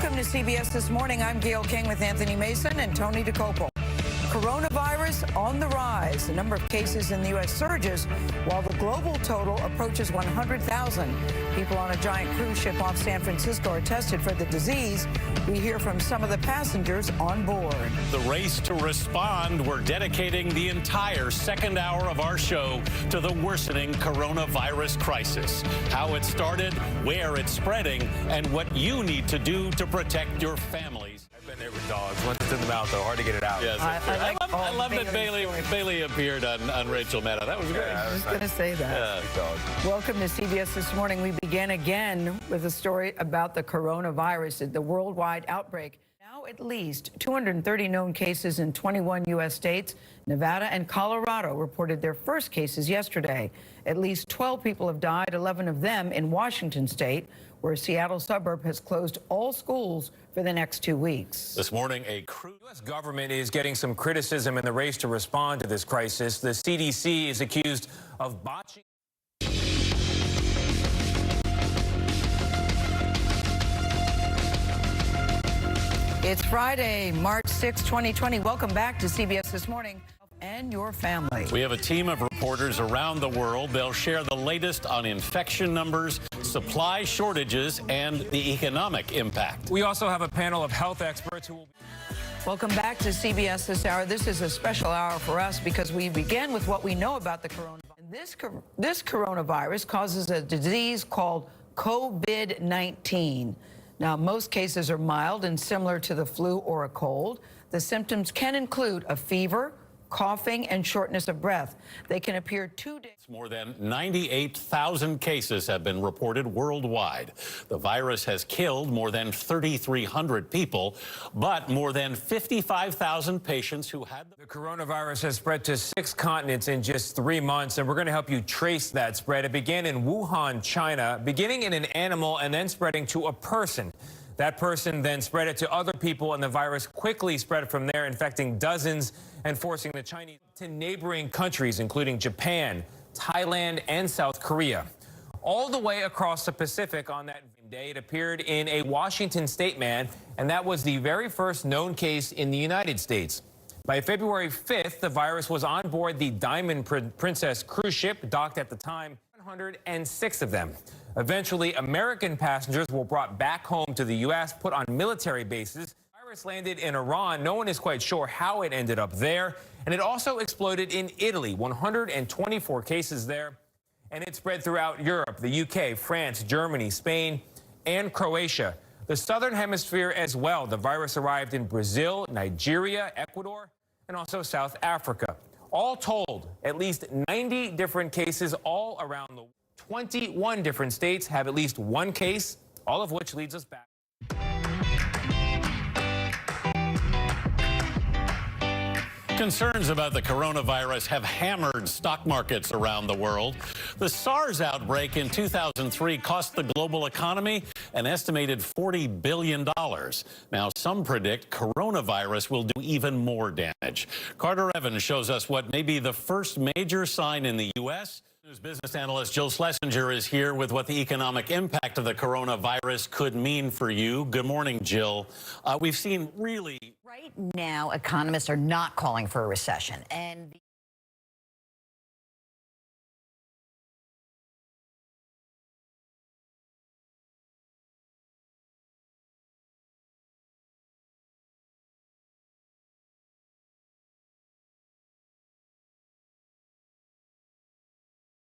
Welcome to CBS This Morning. I'm Gail King with Anthony Mason and Tony DeCopo. Coronavirus on the rise. The number of cases in the U.S. surges while the global total approaches 100,000. People on a giant cruise ship off San Francisco are tested for the disease. We hear from some of the passengers on board. The race to respond. We're dedicating the entire second hour of our show to the worsening coronavirus crisis. How it started, where it's spreading, and what you need to do to protect your families. I've been there with dogs. Once it's in the mouth, though, hard to get it out. Yes, I love that Bailey appeared on Rachel Maddow. That was great. I was going to say that. Yeah. Welcome to CBS This Morning. We begin again with a story about the coronavirus, the worldwide outbreak. Now at least 230 known cases in 21 U.S. states. Nevada and Colorado reported their first cases yesterday. At least 12 people have died, 11 of them in Washington state, where a Seattle suburb has closed all schools for the next 2 weeks. This morning, The U.S. government is getting some criticism in the race to respond to this crisis. The CDC is accused of botching. It's Friday, March 6, 2020. Welcome back to CBS This Morning and your family. we have a team of reporters around the world. They'll share the latest on infection numbers, supply shortages, and the economic impact. We also have a panel of health experts who will be... Welcome back to CBS This Hour. This is a special hour for us because we begin with what we know about the coronavirus. This coronavirus causes a disease called COVID-19. Now, most cases are mild and similar to the flu or a cold. The symptoms can include a fever, coughing, and shortness of breath. They can appear 2 days. More than 98,000 cases have been reported worldwide. The virus has killed more than 3,300 people, but more than 55,000 patients who had The coronavirus has spread to 6 continents in just 3 months, and we're going to help you trace that spread. It began in Wuhan, China, beginning in an animal and then spreading to a person. That person then spread it to other people, and the virus quickly spread from there, infecting dozens and forcing the Chinese to neighboring countries, including Japan, Thailand, and South Korea. All the way across the Pacific on that day, it appeared in a Washington state man, and that was the very first known case in the United States. By February 5th, the virus was on board the Diamond Princess cruise ship, docked at the time, 106 of them. Eventually, American passengers were brought back home to the U.S., put on military bases. The virus landed in Iran. No one is quite sure how it ended up there. And it also exploded in Italy, 124 cases there. And it spread throughout Europe, the UK, France, Germany, Spain, and Croatia. The southern hemisphere as well. The virus arrived in Brazil, Nigeria, Ecuador, and also South Africa. All told, at least 90 different cases all around the world. 21 different states have at least one case, all of which leads us back. Concerns about the coronavirus have hammered stock markets around the world. The SARS outbreak in 2003 cost the global economy an estimated $40 billion. Now, some predict coronavirus will do even more damage. Carter Evans shows us what may be the first major sign in the U.S. News business analyst Jill Schlesinger is here with what the economic impact of the coronavirus could mean for you. Good morning, Jill. We've seen really... Right now, economists are not calling for a recession. And